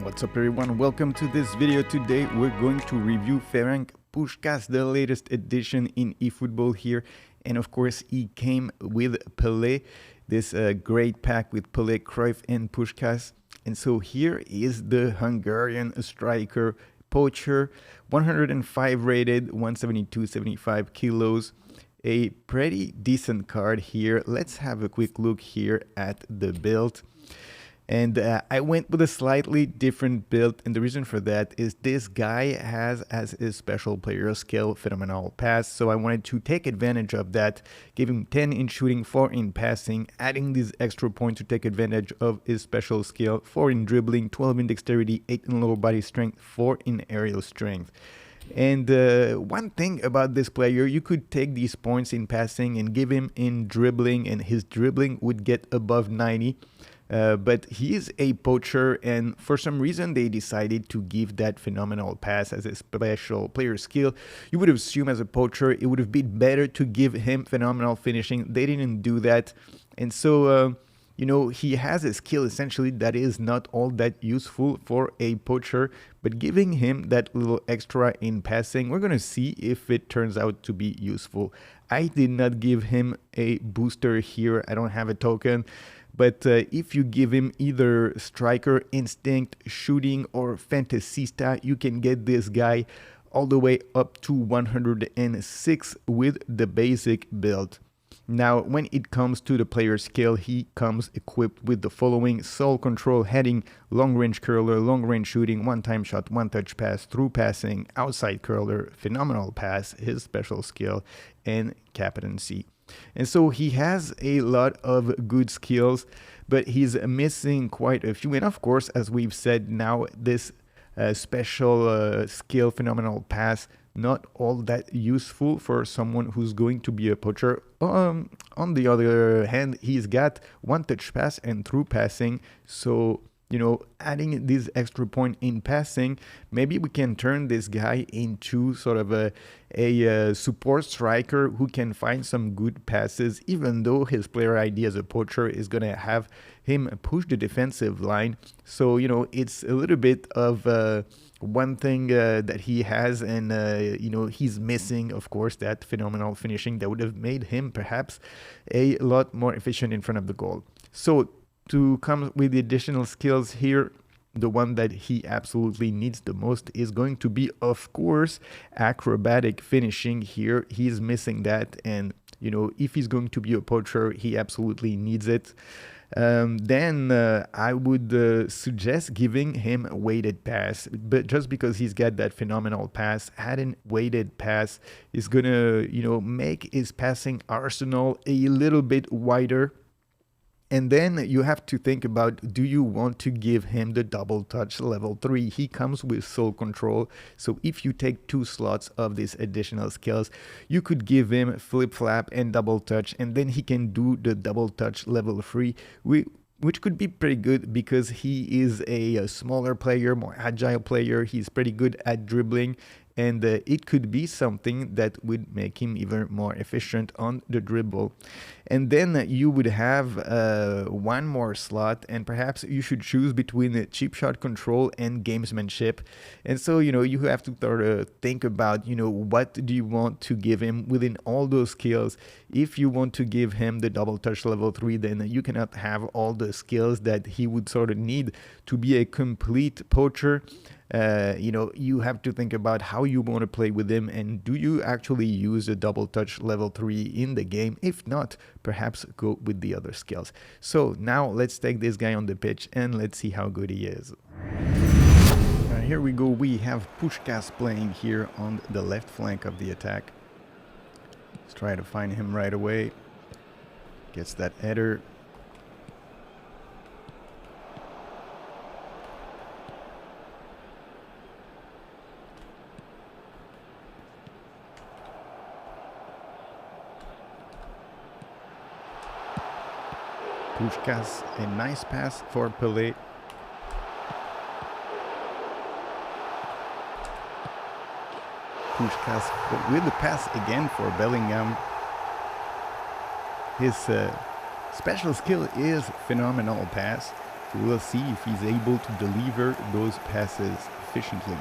What's up everyone, welcome to this video. Today we're going to review Ferenc Puskás, the latest edition in eFootball here, and of course he came with Pelé, this great pack with Pelé, Cruyff and Puskás. And so here is the Hungarian striker poacher, 105 rated, 172.75 kilos, a pretty decent card here. Let's have a quick look here at the build. And I went with a slightly different build, and the reason for that is this guy has as his special player skill phenomenal pass, so I wanted to take advantage of that, give him 10 in shooting, 4 in passing, adding this extra point to take advantage of his special skill, 4 in dribbling, 12 in dexterity, 8 in lower body strength, 4 in aerial strength. And one thing about this player, you could take these points in passing and give him in dribbling, and his dribbling would get above 90. But he is a poacher, and for some reason they decided to give that phenomenal pass as a special player skill. You would assume as a poacher it would have been better to give him phenomenal finishing. They didn't do that, and so he has a skill essentially that is not all that useful for a poacher, but giving him that little extra in passing, we're going to see if it turns out to be useful. I did not give him a booster here. I don't have a token. But if you give him either striker, instinct, shooting, or fantasista, you can get this guy all the way up to 106 with the basic build. Now, when it comes to the player skill, he comes equipped with the following: soul control, heading, long-range curler, long-range shooting, one-time shot, one-touch pass, through passing, outside curler, phenomenal pass, his special skill, and captaincy. And so he has a lot of good skills, but he's missing quite a few. And of course, as we've said, now this special skill, phenomenal pass, not all that useful for someone who's going to be a poacher. On the other hand, he's got one-touch pass and through passing, so adding this extra point in passing, maybe we can turn this guy into sort of a support striker who can find some good passes, even though his player ID as a poacher is going to have him push the defensive line. So, it's a little bit of one thing that he has, and, he's missing, of course, that phenomenal finishing that would have made him perhaps a lot more efficient in front of the goal. So, to come with the additional skills here, the one that he absolutely needs the most is going to be, of course, acrobatic finishing here. He's missing that, and if he's going to be a poacher, he absolutely needs it. Then I would suggest giving him a weighted pass, but just because he's got that phenomenal pass, adding weighted pass is gonna make his passing arsenal a little bit wider. And then you have to think about, do you want to give him the double touch level 3? He comes with soul control, so if you take 2 slots of these additional skills, you could give him flip flap and double touch, and then he can do the double touch level 3, which could be pretty good because he is a smaller player, more agile player. He's pretty good at dribbling, and it could be something that would make him even more efficient on the dribble. And then you would have one more slot, and perhaps you should choose between chip shot control and gamesmanship. And so, you have to sort of think about, what do you want to give him within all those skills. If you want to give him the double touch level 3, then you cannot have all the skills that he would sort of need to be a complete poacher. You have to think about how you want to play with him, and do you actually use a double touch level 3 in the game? If not, perhaps go with the other skills. So now let's take this guy on the pitch and let's see how good he is. Here we go. We have Puskás playing here on the left flank of the attack. Let's try to find him right away. Gets that header. Puskás, a nice pass for Pelé. Puskás with the pass again for Bellingham. His special skill is phenomenal pass. We'll see if he's able to deliver those passes efficiently.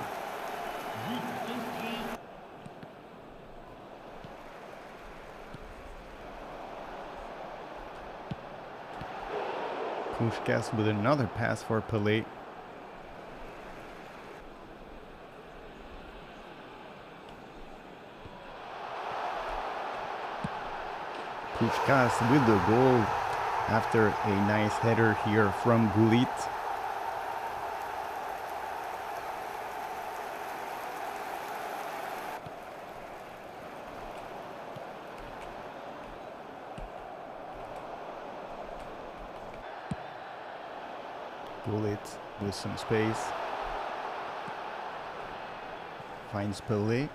Puskas with another pass for Pelé. Puskas with the goal after a nice header here from Gullit. Gullit with some space. Finds Pelé.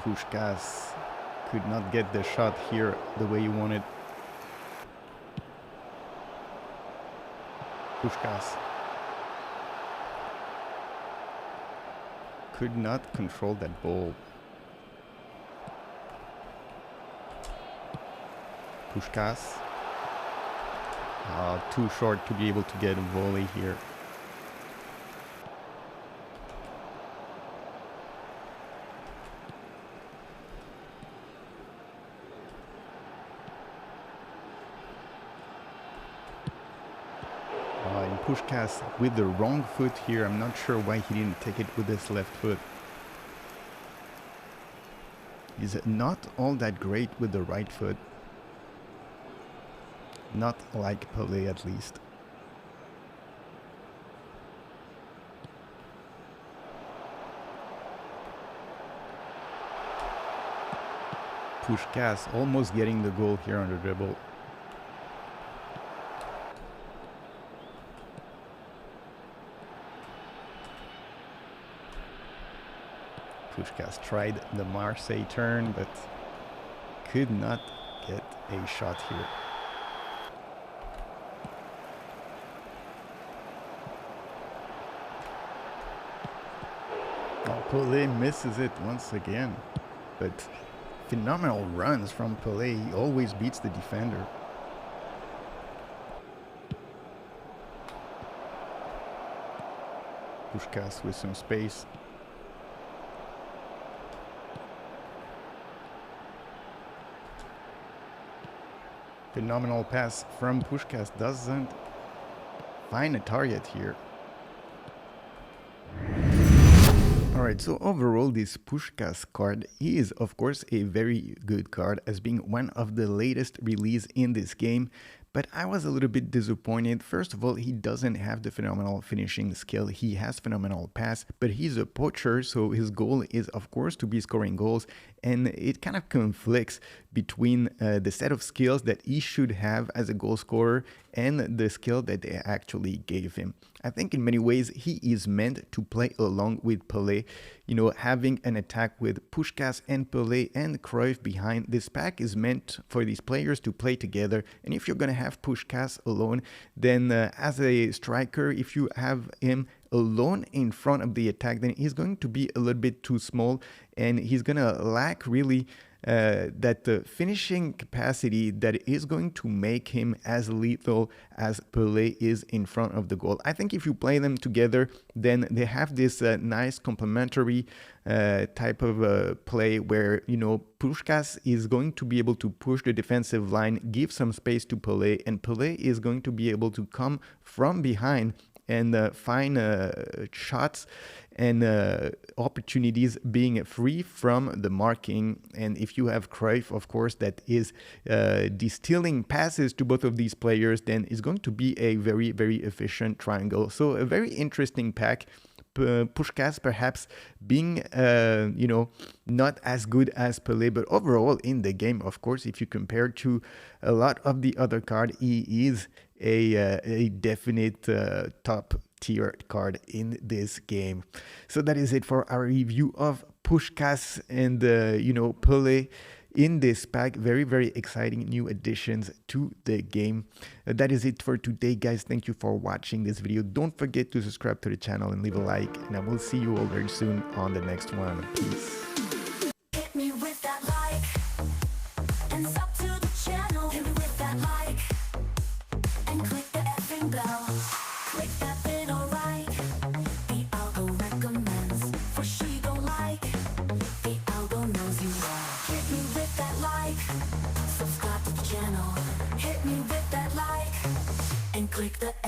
Puskas could not get the shot here the way he wanted. Puskas could not control that ball. Puskas too short to be able to get a volley here. And Puskas with the wrong foot here. I'm not sure why he didn't take it with his left foot. He's not all that great with the right foot. Not like Pelé, at least. Puskas almost getting the goal here on the dribble. Puskas tried the Marseille turn, but could not get a shot here. Pelé misses it once again, but phenomenal runs from Pelé. He always beats the defender. Puskas with some space. Phenomenal pass from Puskas, doesn't find a target here. Alright, so overall this Puskas card is of course a very good card as being one of the latest release in this game, but I was a little bit disappointed. First of all, he doesn't have the phenomenal finishing skill. He has phenomenal pass, but he's a poacher, so his goal is of course to be scoring goals, and it kind of conflicts between the set of skills that he should have as a goal scorer and the skill that they actually gave him. I think in many ways he is meant to play along with Pelé. You know, having an attack with Puskas and Pelé and Cruyff behind, this pack is meant for these players to play together. And if you're going to have Puskas alone, then as a striker, if you have him alone in front of the attack, then he's going to be a little bit too small, and he's going to lack really that finishing capacity that is going to make him as lethal as Pelé is in front of the goal. I think if you play them together, then they have this nice complementary type of play where, you know, Puskas is going to be able to push the defensive line, give some space to Pelé, and Pelé is going to be able to come from behind and find shots and opportunities being free from the marking. And if you have Cruyff, of course, that is distilling passes to both of these players, then it's going to be a very, very efficient triangle. So a very interesting pack. Puskas perhaps being, you know, not as good as Pelé, but overall in the game, of course, if you compare to a lot of the other card, he is a definite top tier card in this game. So that is it for our review of Puskas and, you know, Pelé in this pack. Very, very exciting new additions to the game. That is it for today, guys. Thank you for watching this video. Don't forget to subscribe to the channel and leave a like, and I will see you all very soon on the next one. Peace. Hit me with that like and sub to the channel. click that